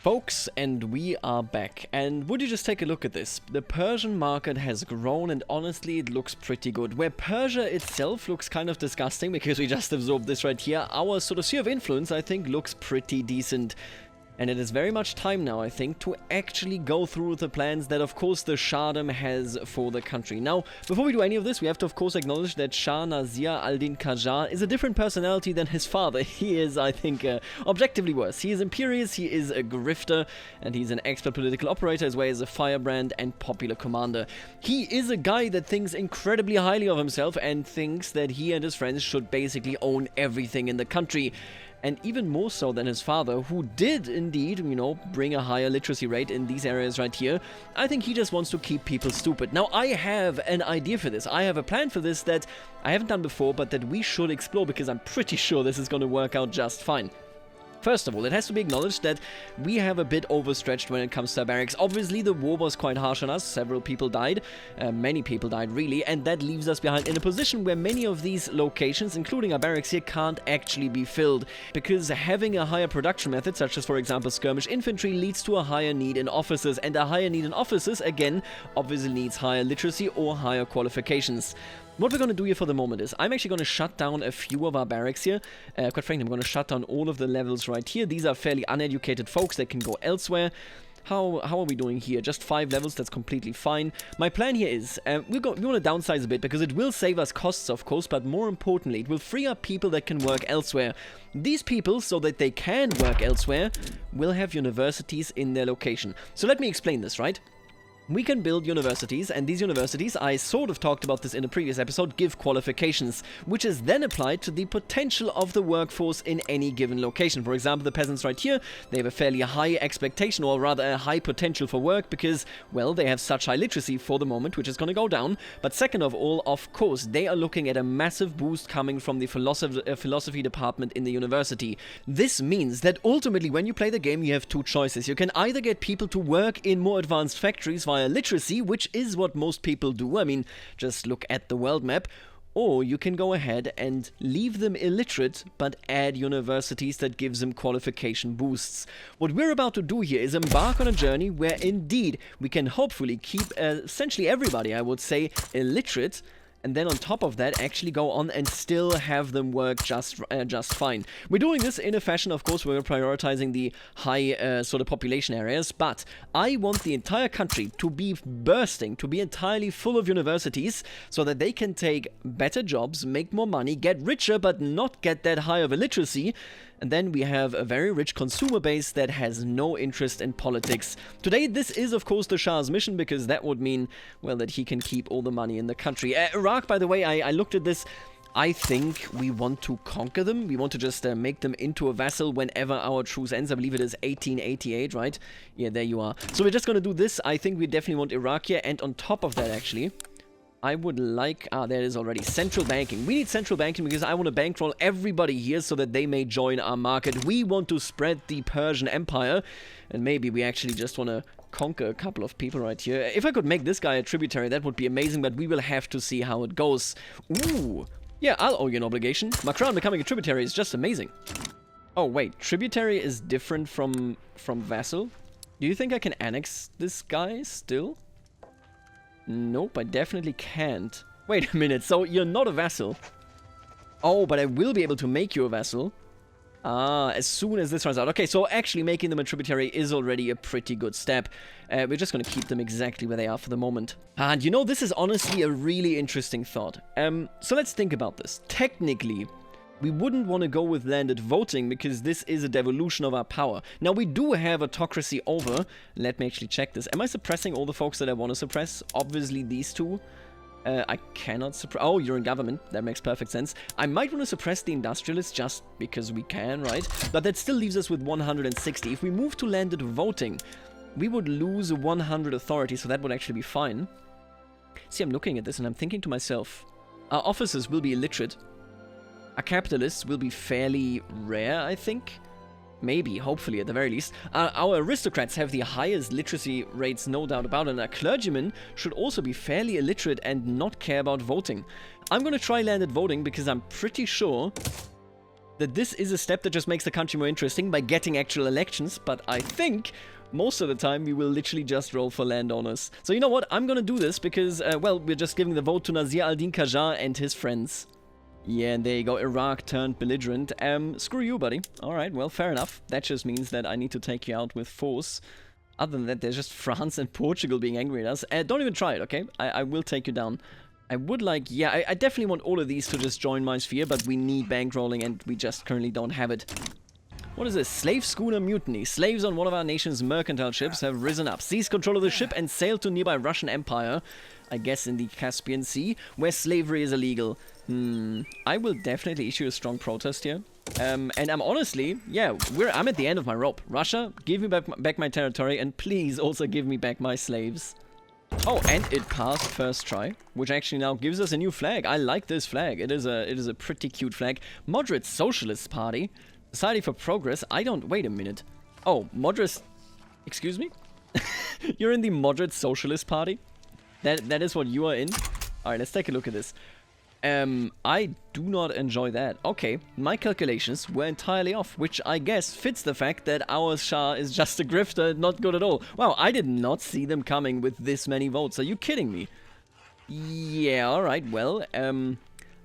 Folks, and we are back. And would you just take a look at this? The Persian market has grown, and honestly it looks pretty good. Where Persia itself looks kind of disgusting because we just absorbed this right here, our sort of sphere of influence I think looks pretty decent. And it is very much time now, I think, to actually go through the plans that, of course, the Shahdom has for the country. Now, before we do any of this, we have to, of course, acknowledge that Shah Nazir al-Din Qajar is a different personality than his father. He is, I think, objectively worse. He is imperious, he is a grifter, and he's an expert political operator as well as a firebrand and popular commander. He is a guy that thinks incredibly highly of himself and thinks that he and his friends should basically own everything in the country. And even more so than his father, who did indeed, you know, bring a higher literacy rate in these areas right here. I think he just wants to keep people stupid. Now, I have an idea for this. I have a plan for this that I haven't done before, but that we should explore because I'm pretty sure this is going to work out just fine. First of all, it has to be acknowledged that we have a bit overstretched when it comes to our barracks. Obviously, the war was quite harsh on us. Several people died. Many people died, really. And that leaves us behind in a position where many of these locations, including our barracks here, can't actually be filled. Because having a higher production method, such as, for example, skirmish infantry, leads to a higher need in officers. And a higher need in officers, again, obviously needs higher literacy or higher qualifications. What we're going to do here for the moment is, I'm actually going to shut down a few of our barracks here. Quite frankly, I'm going to shut down all of the levels right here. These are fairly uneducated folks that can go elsewhere. How are we doing here? Just 5 levels, that's completely fine. My plan here is, we want to downsize a bit because it will save us costs, of course, but more importantly, it will free up people that can work elsewhere. These people, so that they can work elsewhere, will have universities in their location. So let me explain this, right? We can build universities, and these universities, I sort of talked about this in a previous episode, give qualifications, which is then applied to the potential of the workforce in any given location. For example, the peasants right here, they have a fairly high expectation, or rather a high potential for work, because, well, they have such high literacy for the moment, which is going to go down. But second of all, of course, they are looking at a massive boost coming from the philosophy department in the university. This means that ultimately, when you play the game, you have two choices. You can either get people to work in more advanced factories via literacy, which is what most people do. I mean, just look at the world map. Or you can go ahead and leave them illiterate, but add universities that gives them qualification boosts. What we're about to do here is embark on a journey where indeed we can hopefully keep essentially everybody, I would say, illiterate, and then on top of that actually go on and still have them work just fine. We're doing this in a fashion, of course, where we're prioritizing the high sort of population areas, but I want the entire country to be bursting, to be entirely full of universities, so that they can take better jobs, make more money, get richer, but not get that high of a literacy. And then we have a very rich consumer base that has no interest in politics. Today, this is, of course, the Shah's mission, because that would mean, well, that he can keep all the money in the country. Iraq, by the way, I looked at this. I think we want to conquer them. We want to just make them into a vassal whenever our truce ends. I believe it is 1888, right? Yeah, there you are. So we're just going to do this. I think we definitely want Iraq here. And on top of that, actually, I would like, there is already central banking. We need central banking because I want to bankroll everybody here so that they may join our market. We want to spread the Persian Empire, and maybe we actually just want to conquer a couple of people right here. If I could make this guy a tributary, that would be amazing, but we will have to see how it goes. Ooh, yeah, I'll owe you an obligation. My crown becoming a tributary is just amazing. Oh, wait, tributary is different from vassal? Do you think I can annex this guy still? Nope, I definitely can't. Wait a minute, so you're not a vassal? Oh, but I will be able to make you a vassal. Ah, as soon as this runs out. Okay, so actually making them a tributary is already a pretty good step. We're just going to keep them exactly where they are for the moment. And you know, this is honestly a really interesting thought. So let's think about this. Technically, we wouldn't want to go with landed voting because this is a devolution of our power. Now, we do have autocracy over. Let me actually check this. Am I suppressing all the folks that I want to suppress? Obviously, these two. I cannot suppress... Oh, you're in government. That makes perfect sense. I might want to suppress the industrialists just because we can, right? But that still leaves us with 160. If we move to landed voting, we would lose 100 authority, so that would actually be fine. See, I'm looking at this and I'm thinking to myself, our officers will be illiterate. Our capitalists will be fairly rare, I think. Maybe, hopefully, at the very least. Our aristocrats have the highest literacy rates, no doubt about it, and our clergymen should also be fairly illiterate and not care about voting. I'm going to try landed voting because I'm pretty sure that this is a step that just makes the country more interesting by getting actual elections, but I think most of the time we will literally just roll for landowners. So you know what, I'm gonna do this because, well, we're just giving the vote to Nasir al-Din Qajar and his friends. Yeah, and there you go, Iraq turned belligerent. Screw you, buddy. Alright, well, fair enough. That just means that I need to take you out with force. Other than that, there's just France and Portugal being angry at us. Don't even try it, okay? I will take you down. I would like... Yeah, I definitely want all of these to just join my sphere, but we need bankrolling and we just currently don't have it. What is this? Slave schooner mutiny. Slaves on one of our nation's mercantile ships have risen up, seized control of the ship and sailed to nearby Russian Empire, I guess in the Caspian Sea, where slavery is illegal. I will definitely issue a strong protest here. And I'm honestly, yeah, I'm at the end of my rope. Russia, give me back my territory, and please also give me back my slaves. Oh, and it passed first try, which actually now gives us a new flag. I like this flag. It is a pretty cute flag. Moderate Socialist Party. Society for Progress. Wait a minute. Oh, moderate... Excuse me? You're in the Moderate Socialist Party? That is what you are in? Alright, let's take a look at this. I do not enjoy that. Okay, my calculations were entirely off, which I guess fits the fact that our Shah is just a grifter, not good at all. Wow, I did not see them coming with this many votes. Are you kidding me? Yeah, alright, well, I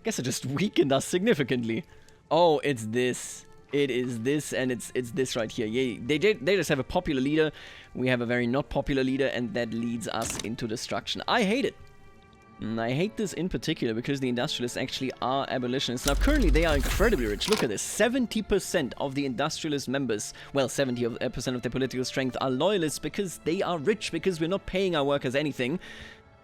guess it just weakened us significantly. Oh, it's this. It is this, and it's this right here. Yeah, they just have a popular leader. We have a very not popular leader, and that leads us into destruction. I hate it. I hate this in particular because the industrialists actually are abolitionists. Now, currently, they are incredibly rich. Look at this. 70% of the industrialist members, well, 70% of their political strength are loyalists because they are rich, because we're not paying our workers anything.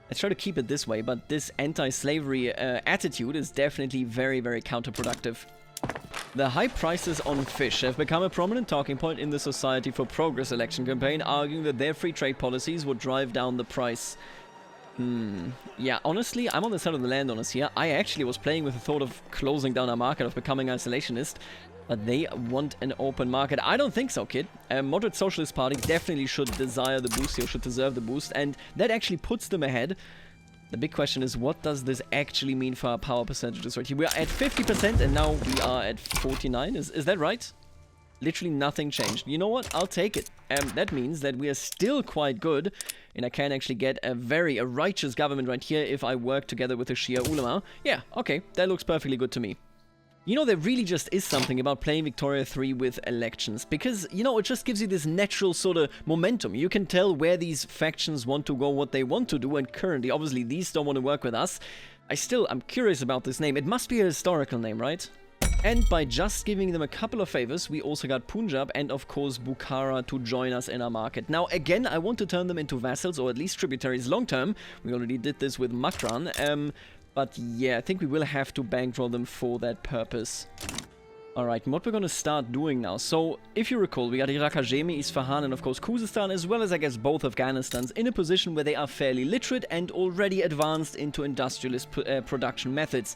Let's try to keep it this way, but this anti-slavery attitude is definitely very, very counterproductive. The high prices on fish have become a prominent talking point in the Society for Progress election campaign, arguing that their free trade policies would drive down the price. Yeah, honestly, I'm on the side of the landowners here. I actually was playing with the thought of closing down our market, of becoming isolationist, but they want an open market. I don't think so, kid. A moderate socialist party definitely should desire the boost here, should deserve the boost, and that actually puts them ahead. The big question is, what does this actually mean for our power percentages right here? We are at 50% and now we are at 49. Is that right? Literally nothing changed. You know what? I'll take it. That means that we are still quite good, and I can actually get a righteous government right here if I work together with the Shia ulama. Yeah, okay, that looks perfectly good to me. You know, there really just is something about playing Victoria 3 with elections, because, you know, it just gives you this natural sort of momentum. You can tell where these factions want to go, what they want to do, and currently, obviously, these don't want to work with us. I'm curious about this name. It must be a historical name, right? And by just giving them a couple of favors, we also got Punjab and, of course, Bukhara to join us in our market. Now, again, I want to turn them into vassals, or at least tributaries long term. We already did this with Makran. But yeah, I think we will have to bankroll them for that purpose. Alright, what we're gonna start doing now. So, if you recall, we got Iraq, Ajami, Isfahan, and of course Khuzestan, as well as, I guess, both Afghanistans, in a position where they are fairly literate and already advanced into industrialist production methods.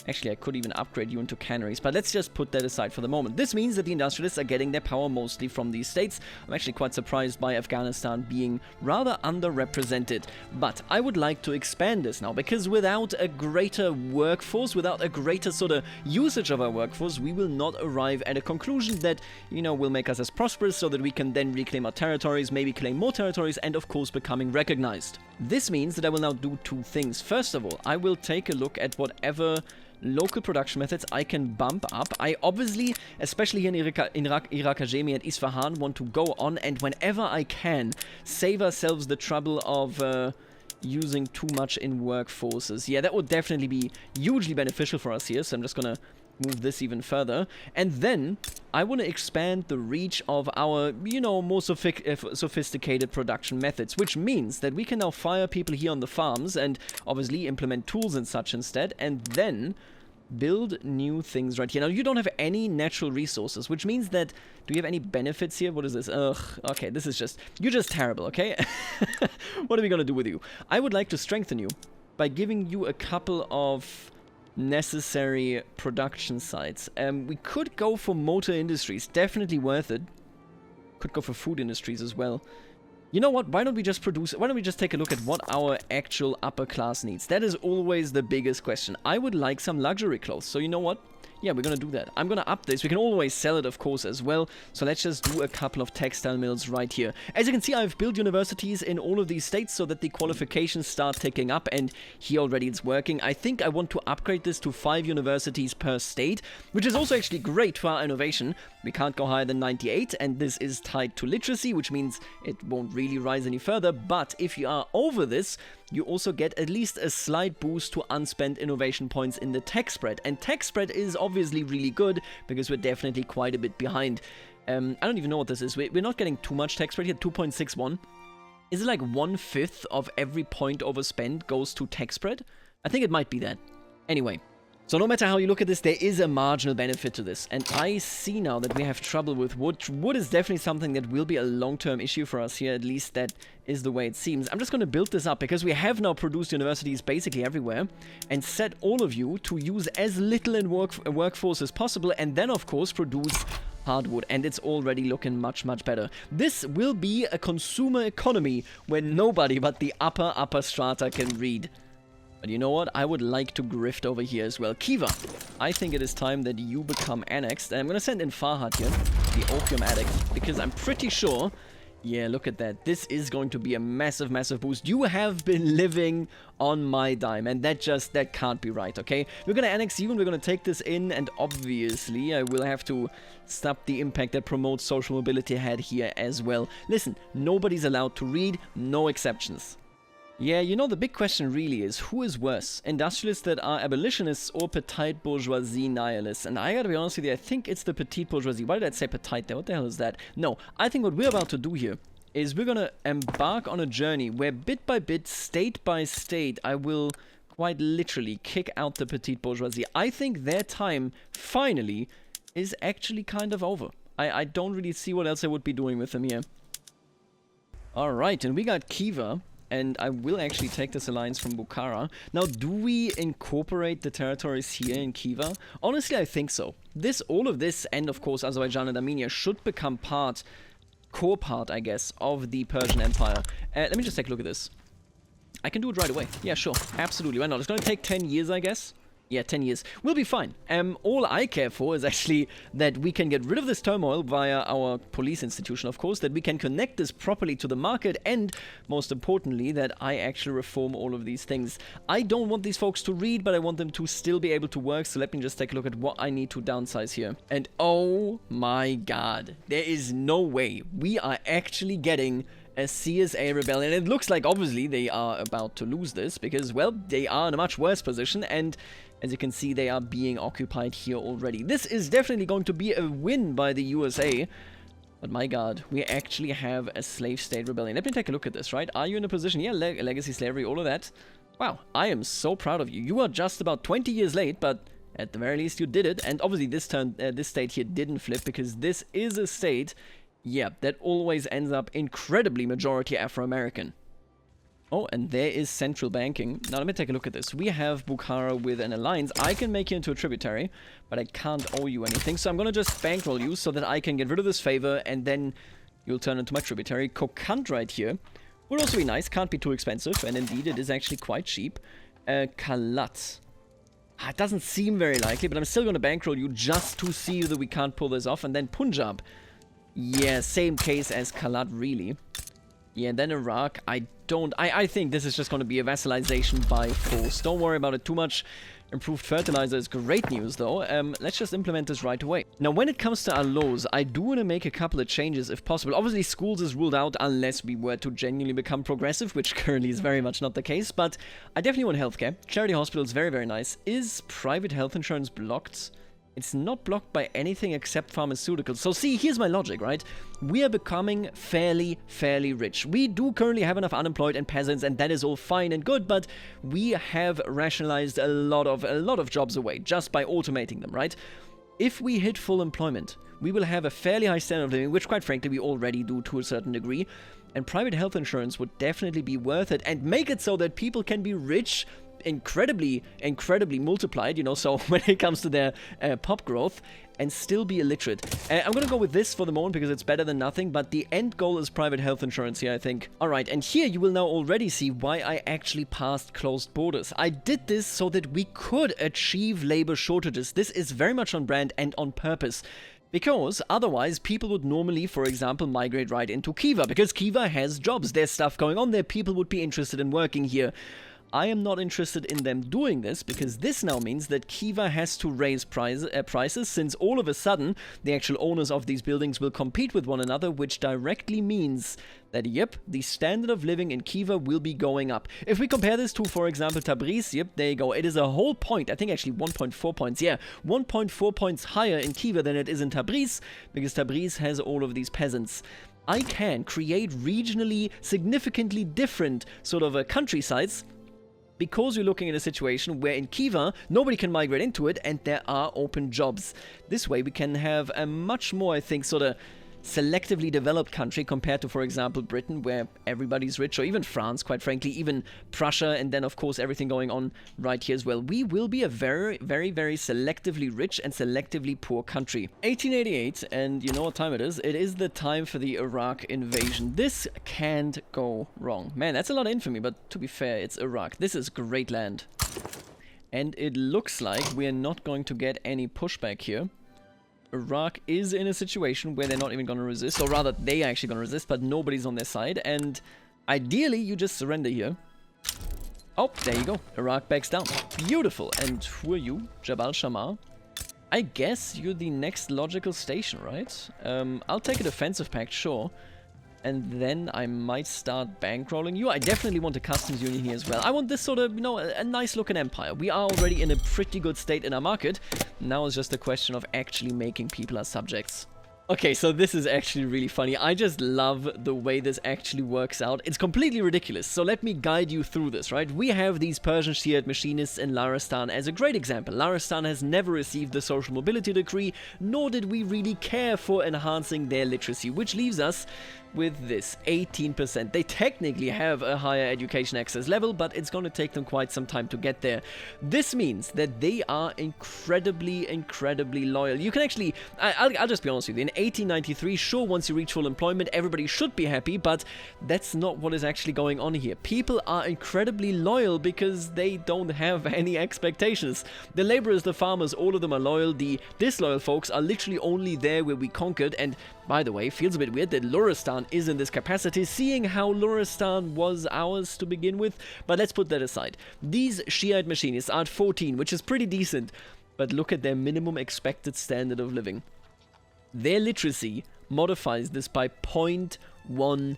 Actually, I could even upgrade you into canneries, but let's just put that aside for the moment. This means that the industrialists are getting their power mostly from these states. I'm actually quite surprised by Afghanistan being rather underrepresented. But I would like to expand this now, because without a greater workforce, without a greater sort of usage of our workforce, we will not arrive at a conclusion that, you know, will make us as prosperous so that we can then reclaim our territories, maybe claim more territories, and of course becoming recognized. This means that I will now do two things. First of all, I will take a look at whatever local production methods I can bump up. I obviously, especially here in Iraq, Ajami and Isfahan, want to go on, and whenever I can, save ourselves the trouble of using too much in workforces. Yeah, that would definitely be hugely beneficial for us here, so I'm just gonna move this even further. And then I want to expand the reach of our, you know, more sophisticated production methods, which means that we can now fire people here on the farms and obviously implement tools and such instead, and then build new things right here. Now, you don't have any natural resources, which means that... Do you have any benefits here? What is this? Ugh, okay, this is just... You're just terrible, okay? What are we gonna do with you? I would like to strengthen you by giving you a couple of necessary production sites. We could go for motor industries, definitely worth it. Could go for food industries as well. You know what, why don't we just take a look at what our actual upper class needs? That is always the biggest question. I would like some luxury clothes, so you know what? Yeah, we're gonna do that. I'm gonna up this. We can always sell it, of course, as well. So let's just do a couple of textile mills right here. As you can see, I've built universities in all of these states so that the qualifications start ticking up, and here already it's working. I think I want to upgrade this to 5 universities per state, which is also actually great for our innovation. We can't go higher than 98, and this is tied to literacy, which means it won't really rise any further. But if you are over this, you also get at least a slight boost to unspent innovation points in the tech spread. And tech spread is obviously really good because we're definitely quite a bit behind. I don't even know what this is. We're not getting too much tech spread here, 2.61. Is it like 1/5 of every point overspent goes to tech spread? I think it might be that. Anyway. So no matter how you look at this, there is a marginal benefit to this. And I see now that we have trouble with wood. Wood is definitely something that will be a long-term issue for us here. At least that is the way it seems. I'm just going to build this up because we have now produced universities basically everywhere. And set all of you to use as little in workforce as possible. And then, of course, produce hardwood. And it's already looking much, much better. This will be a consumer economy where nobody but the upper strata can read. But you know what? I would like to grift over here as well. Kiva, I think it is time that you become annexed. And I'm going to send in Farhad here, the opium addict, because I'm pretty sure... Yeah, look at that. This is going to be a massive, massive boost. You have been living on my dime, and that can't be right, okay? We're going to annex you, and we're going to take this in, and obviously I will have to stop the impact that promotes social mobility had here as well. Listen, nobody's allowed to read, no exceptions. Yeah, you know, the big question really is, who is worse? Industrialists that are abolitionists or petite bourgeoisie nihilists? And I gotta be honest with you, I think it's the petite bourgeoisie. Why did I say petite there? What the hell is that? No, I think what we're about to do here is we're gonna embark on a journey where bit by bit, state by state, I will quite literally kick out the petite bourgeoisie. I think their time, finally, is actually kind of over. I don't really see what else I would be doing with them here. Alright, and we got Kiva. And I will actually take this alliance from Bukhara. Now, do we incorporate the territories here in Kiva? Honestly, I think so. All of this, and of course Azerbaijan and Armenia, should become core part, I guess, of the Persian Empire. Let me just take a look at this. I can do it right away. Yeah, sure. Absolutely. Why not? It's going to take 10 years, I guess. Yeah, 10 years. We'll be fine. All I care for is actually that we can get rid of this turmoil via our police institution, of course, that we can connect this properly to the market, and, most importantly, that I actually reform all of these things. I don't want these folks to read, but I want them to still be able to work, so let me just take a look at what I need to downsize here. And oh my god, there is no way we are actually getting a CSA rebellion. It looks like, obviously, they are about to lose this, because, well, they are in a much worse position, and as you can see, they are being occupied here already. This is definitely going to be a win by the USA. But my god, we actually have a slave state rebellion. Let me take a look at this, right? Are you in a position? Yeah, legacy slavery, all of that. Wow, I am so proud of you. You are just about 20 years late, but at the very least you did it. And obviously this state here didn't flip, because this is a state, yeah, that always ends up incredibly majority Afro-American. Oh, and there is central banking. Now, let me take a look at this. We have Bukhara with an alliance. I can make you into a tributary, but I can't owe you anything. So I'm going to just bankroll you so that I can get rid of this favor, and then you'll turn into my tributary. Kokand right here would also be nice. Can't be too expensive, and indeed, it is actually quite cheap. Kalat. It doesn't seem very likely, but I'm still going to bankroll you just to see that we can't pull this off. And then Punjab. Yeah, same case as Kalat, really. Yeah, then Iraq, I think this is just going to be a vassalization by force. Don't worry about it too much. Improved fertilizer is great news, though. Let's just implement this right away. Now, when it comes to our laws, I do want to make a couple of changes if possible. Obviously, schools is ruled out unless we were to genuinely become progressive, which currently is very much not the case. But I definitely want healthcare. Charity hospital is very, very nice. Is private health insurance blocked? It's not blocked by anything except pharmaceuticals. So see, here's my logic, right? We are becoming fairly rich. We do currently have enough unemployed and peasants, and that is all fine and good, but we have rationalized a lot of jobs away just by automating them, right? If we hit full employment, we will have a fairly high standard of living, which quite frankly we already do to a certain degree, and private health insurance would definitely be worth it and make it so that people can be rich incredibly multiplied, you know, so when it comes to their pop growth, and still be illiterate. I'm gonna go with this for the moment because it's better than nothing, but the end goal is private health insurance here, I think. Alright, and here you will now already see why I actually passed closed borders. I did this so that we could achieve labor shortages. This is very much on brand and on purpose. Because otherwise people would normally, for example, migrate right into Kiva, because Kiva has jobs, there's stuff going on there, people would be interested in working here. I am not interested in them doing this, because this now means that Kiva has to raise prices, since all of a sudden the actual owners of these buildings will compete with one another, which directly means that, yep, the standard of living in Kiva will be going up. If we compare this to, for example, Tabriz, yep, there you go, it is a whole point, I think actually 1.4 points, yeah, 1.4 points higher in Kiva than it is in Tabriz, because Tabriz has all of these peasants. I can create regionally significantly different sort of countrysides, because you're looking at a situation where in Kiva, nobody can migrate into it and there are open jobs. This way we can have a much more, I think, sort of selectively developed country compared to, for example, Britain, where everybody's rich, or even France, quite frankly, even Prussia, and then, of course, everything going on right here as well. We will be a very, very, very selectively rich and selectively poor country. 1888, and you know what time it is? It is the time for the Iraq invasion. This can't go wrong. Man, that's a lot of infamy, but to be fair, it's Iraq. This is great land. And it looks like we're not going to get any pushback here. Iraq is in a situation where they're not even going to resist, or rather, they are actually going to resist, but nobody's on their side, and ideally, you just surrender here. Oh, there you go. Iraq backs down. Beautiful. And who are you? Jabal Shammar? I guess you're the next logical station, right? I'll take a defensive pact, sure. And then I might start bankrolling you. I definitely want a customs union here as well. I want this sort of, you know, a nice looking empire. We are already in a pretty good state in our market. Now it's just a question of actually making people our subjects. Okay, so this is actually really funny. I just love the way this actually works out. It's completely ridiculous, so let me guide you through this, right? We have these Persian Shiite machinists in Laristan as a great example. Laristan has never received the social mobility decree, nor did we really care for enhancing their literacy, which leaves us with this 18%. They technically have a higher education access level, but it's going to take them quite some time to get there. This means that they are incredibly loyal. You can actually, I'll just be honest with you, in 1893, sure, once you reach full employment, everybody should be happy, but that's not what is actually going on here. People are incredibly loyal because they don't have any expectations. The laborers, the farmers, all of them are loyal. The disloyal folks are literally only there where we conquered, and by the way, feels a bit weird that Luristan is in this capacity, seeing how Luristan was ours to begin with, but let's put that aside. These Shiite machinists are at 14, which is pretty decent, but look at their minimum expected standard of living. Their literacy modifies this by 0.18.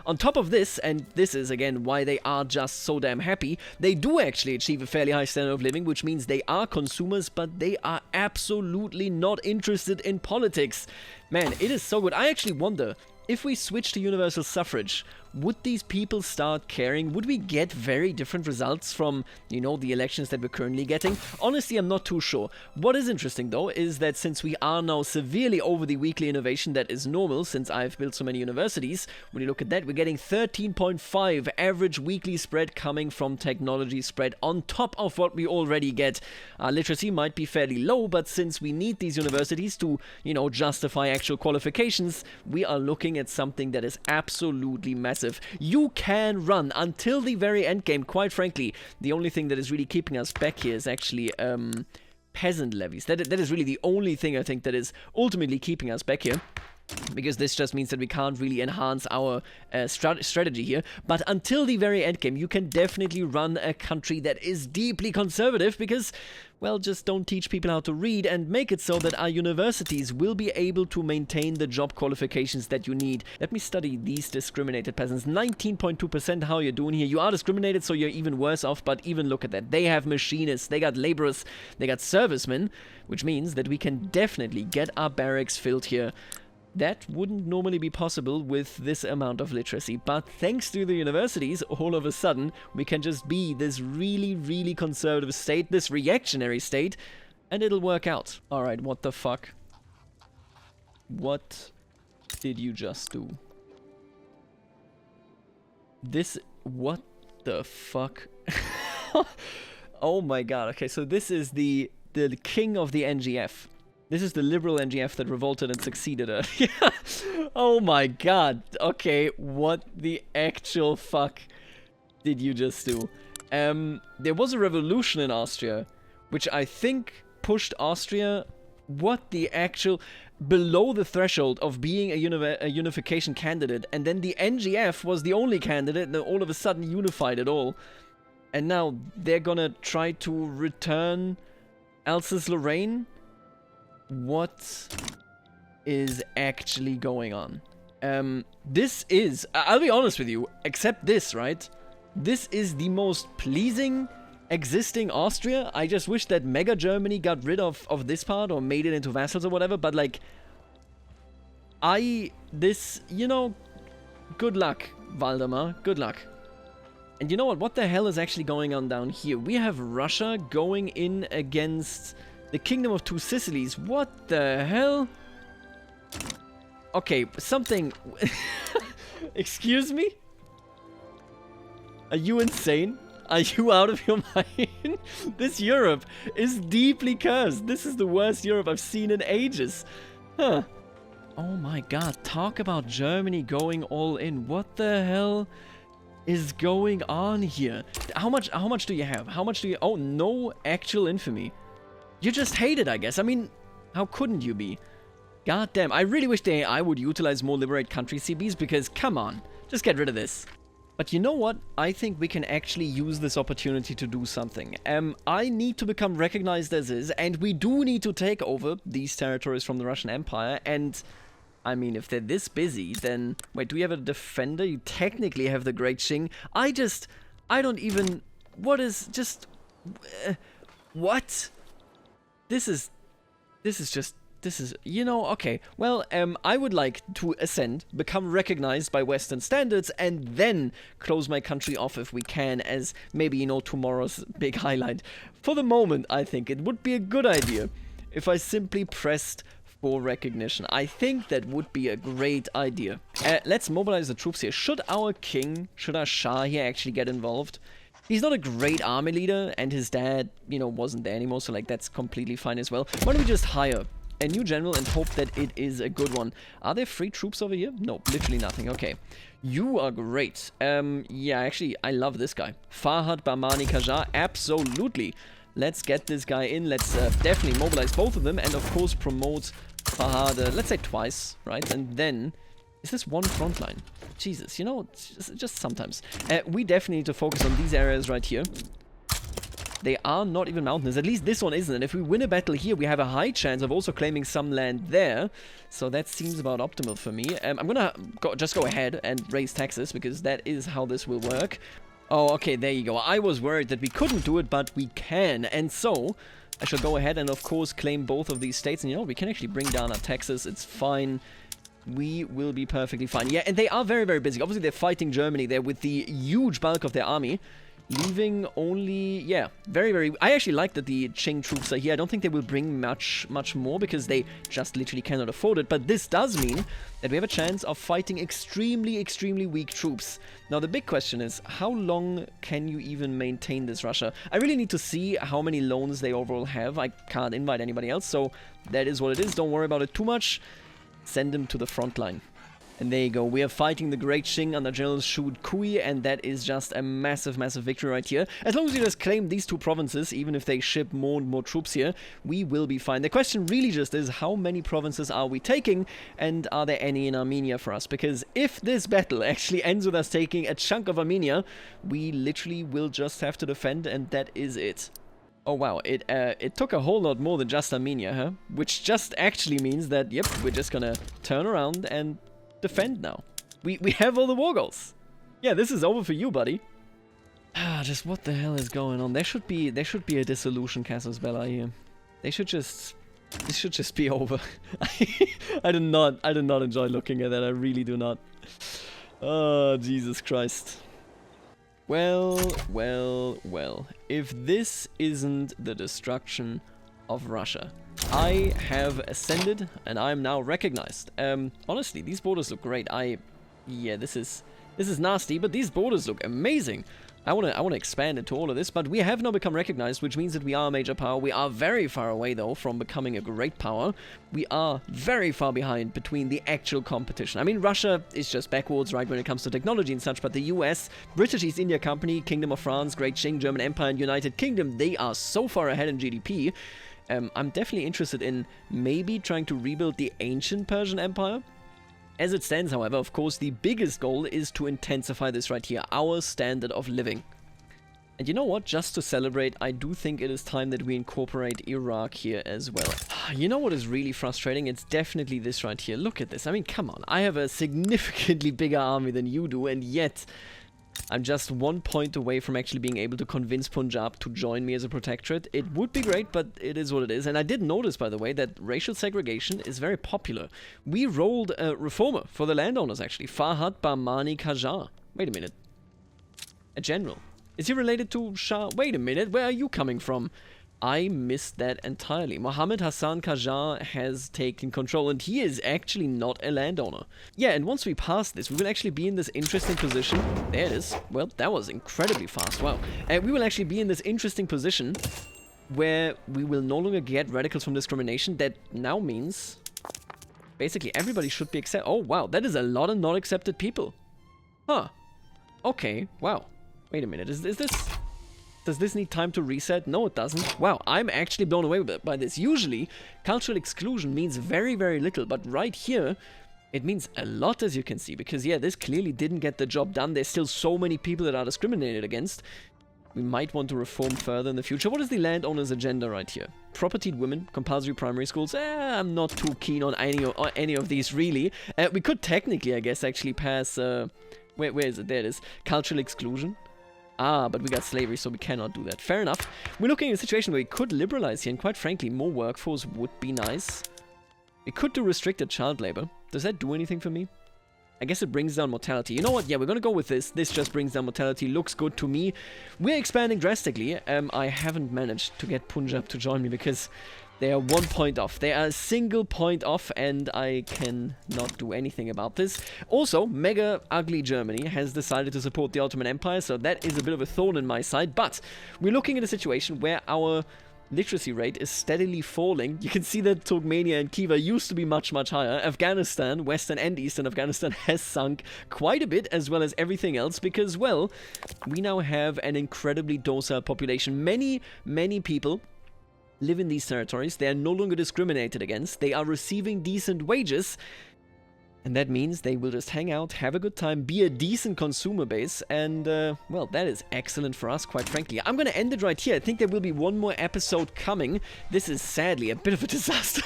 On top of this, and this is again why they are just so damn happy, they do actually achieve a fairly high standard of living, which means they are consumers, but they are absolutely not interested in politics. Man, it is so good. I actually wonder, if we switch to universal suffrage, would these people start caring? Would we get very different results from, you know, the elections that we're currently getting? Honestly, I'm not too sure. What is interesting, though, is that since we are now severely over the weekly innovation that is normal, since I've built so many universities, when you look at that, we're getting 13.5 average weekly spread coming from technology spread on top of what we already get. Our literacy might be fairly low, but since we need these universities to, you know, justify actual qualifications, we are looking at something that is absolutely massive. You can run until the very end game. Quite frankly, the only thing that is really keeping us back here is actually peasant levies. That is really the only thing I think that is ultimately keeping us back here, because this just means that we can't really enhance our strategy here. But until the very end game, you can definitely run a country that is deeply conservative, because, well, just don't teach people how to read and make it so that our universities will be able to maintain the job qualifications that you need. Let me study these discriminated peasants. 19.2%, how you're doing here. You are discriminated, so you're even worse off, but even look at that. They have machinists, they got laborers, they got servicemen, which means that we can definitely get our barracks filled here. That wouldn't normally be possible with this amount of literacy, but thanks to the universities, all of a sudden, we can just be this really conservative state, this reactionary state, and it'll work out. Alright, what the fuck? What did you just do? What the fuck? Oh my god. Okay, so this is the king of the NGF. This is the liberal NGF that revolted and succeeded her. Oh my god. Okay, what the actual fuck did you just do? There was a revolution in Austria, which I think pushed Austria, what the actual, below the threshold of being a unification candidate, and then the NGF was the only candidate, and then all of a sudden unified it all. And now they're gonna try to return Alsace-Lorraine? What is actually going on? This is, I'll be honest with you, except this, right? This is the most pleasing existing Austria. I just wish that Mega Germany got rid of this part or made it into vassals or whatever, but like, you know, good luck, Valdemar, good luck. And you know what the hell is actually going on down here? We have Russia going in against the Kingdom of Two Sicilies. What the hell? Okay, something... Excuse me? Are you insane? Are you out of your mind? This Europe is deeply cursed. This is the worst Europe I've seen in ages. Huh. Oh my god, talk about Germany going all in. What the hell is going on here? How much do you have? How much do you... Oh, no actual infamy. You just hate it, I guess. I mean, how couldn't you be? God damn, I really wish the AI would utilize more Liberate Country CBs, because, come on, just get rid of this. But you know what? I think we can actually use this opportunity to do something. I need to become recognized as is, and we do need to take over these territories from the Russian Empire, and... I mean, if they're this busy, then... Wait, do we have a defender? You technically have the Great Qing. I don't even... What is... Just... what? This is... You know, okay. Well, I would like to ascend, become recognized by Western standards, and then close my country off if we can, as maybe, you know, tomorrow's big highlight. For the moment, I think it would be a good idea if I simply pressed for recognition. I think that would be a great idea. Let's mobilize the troops here. Should our king, should our Shah here actually get involved? He's not a great army leader, and his dad, you know, wasn't there anymore, so like that's completely fine as well. Why don't we just hire a new general and hope that it is a good one? Are there free troops over here? No, literally nothing. Okay. You are great. Yeah, actually, I love this guy. Farhad Bahmani Qajar, absolutely. Let's get this guy in. Let's definitely mobilize both of them, and of course promote Farhad, let's say twice, right? And then, is this one front line? Jesus, you know, just sometimes. We definitely need to focus on these areas right here. They are not even mountainous. At least this one isn't. And if we win a battle here, we have a high chance of also claiming some land there. So that seems about optimal for me. I'm gonna just go ahead and raise taxes, because that is how this will work. Oh, okay, there you go. I was worried that we couldn't do it, but we can. And so, I shall go ahead and, of course, claim both of these states. And, you know, we can actually bring down our taxes. It's fine. We will be perfectly fine. Yeah, and they are very, very busy. Obviously, they're fighting Germany there with the huge bulk of their army. Leaving only, yeah, very, very... I actually like that the Qing troops are here. I don't think they will bring much more, because they just literally cannot afford it. But this does mean that we have a chance of fighting extremely, extremely weak troops. Now, the big question is, how long can you even maintain this, Russia? I really need to see how many loans they overall have. I can't invite anybody else, so that is what it is. Don't worry about it too much. Send them to the front line. And there you go, we are fighting the Great Qing under General Shu Kui, and that is just a massive, massive victory right here. As long as we just claim these two provinces, even if they ship more and more troops here, we will be fine. The question really just is, how many provinces are we taking, and are there any in Armenia for us? Because if this battle actually ends with us taking a chunk of Armenia, we literally will just have to defend, and that is it. Oh wow, it took a whole lot more than just Armenia, huh? Which just actually means that, yep, we're just gonna turn around and defend now. We have all the war goals. Yeah, this is over for you, buddy. Just what the hell is going on? There should be a dissolution casus belli here. This should just be over. I do not enjoy looking at that. I really do not. Oh, Jesus Christ. Well. If this isn't the destruction of Russia. I have ascended, and I'm now recognized. Honestly, these borders look great. Yeah, this is nasty, but these borders look amazing. I want to expand into all of this, but we have now become recognized, which means that we are a major power. We are very far away, though, from becoming a great power. We are very far behind between the actual competition. I mean, Russia is just backwards, right, when it comes to technology and such, but the US, British East India Company, Kingdom of France, Great Qing, German Empire, and United Kingdom, they are so far ahead in GDP. I'm definitely interested in maybe trying to rebuild the ancient Persian Empire. As it stands, however, of course, the biggest goal is to intensify this right here, our standard of living. And you know what? Just to celebrate, I do think it is time that we incorporate Iraq here as well. You know what is really frustrating? It's definitely this right here. Look at this. I mean, come on. I have a significantly bigger army than you do, and yet I'm just 1 point away from actually being able to convince Punjab to join me as a protectorate. It would be great, but it is what it is. And I did notice, by the way, that racial segregation is very popular. We rolled a reformer for the landowners, actually. Farhad Bahmani Qajar. Wait a minute. A general. Is he related to Shah? Wait a minute, where are you coming from? I missed that entirely. Mohammed Hassan Qajar has taken control, and he is actually not a landowner. Yeah, and once we pass this, we will actually be in this interesting position. There it is. Well, that was incredibly fast. Wow. We will actually be in this interesting position where we will no longer get radicals from discrimination. That now means basically everybody should be accepted. Oh, wow. That is a lot of not accepted people. Huh. Okay. Wow. Wait a minute. Is this... Does this need time to reset? No, it doesn't. Wow, I'm actually blown away by this. Usually, cultural exclusion means very, very little, but right here, it means a lot, as you can see, because, yeah, this clearly didn't get the job done. There's still so many people that are discriminated against. We might want to reform further in the future. What is the landowner's agenda right here? Propertied women, compulsory primary schools. I'm not too keen on any of these, really. We could technically, I guess, actually pass... where is it? There it is. Cultural exclusion. Ah, but we got slavery, so we cannot do that. Fair enough. We're looking at a situation where we could liberalize here, and quite frankly, more workforce would be nice. We could do restricted child labor. Does that do anything for me? I guess it brings down mortality. You know what? Yeah, we're gonna go with this. This just brings down mortality. Looks good to me. We're expanding drastically. I haven't managed to get Punjab to join me because they are 1 point off. They are a single point off, and I cannot do anything about this. Also, mega ugly Germany has decided to support the Ottoman Empire, so that is a bit of a thorn in my side. But we're looking at a situation where our literacy rate is steadily falling. You can see that Turkmenia and Khiva used to be much, much higher. Afghanistan, Western and Eastern Afghanistan, has sunk quite a bit, as well as everything else, because, well, we now have an incredibly docile population. Many, many people live in these territories. They are no longer discriminated against. They are receiving decent wages. And that means they will just hang out, have a good time, be a decent consumer base. And, well, that is excellent for us, quite frankly. I'm going to end it right here. I think there will be one more episode coming. This is sadly a bit of a disaster.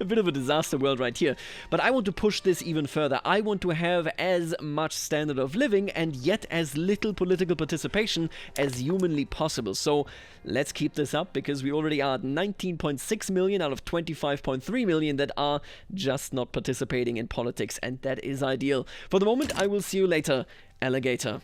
A bit of a disaster world right here. But I want to push this even further. I want to have as much standard of living and yet as little political participation as humanly possible. So let's keep this up, because we already are at 19.6 million out of 25.3 million that are just not participating in politics, and that is ideal. For the moment, I will see you later, alligator.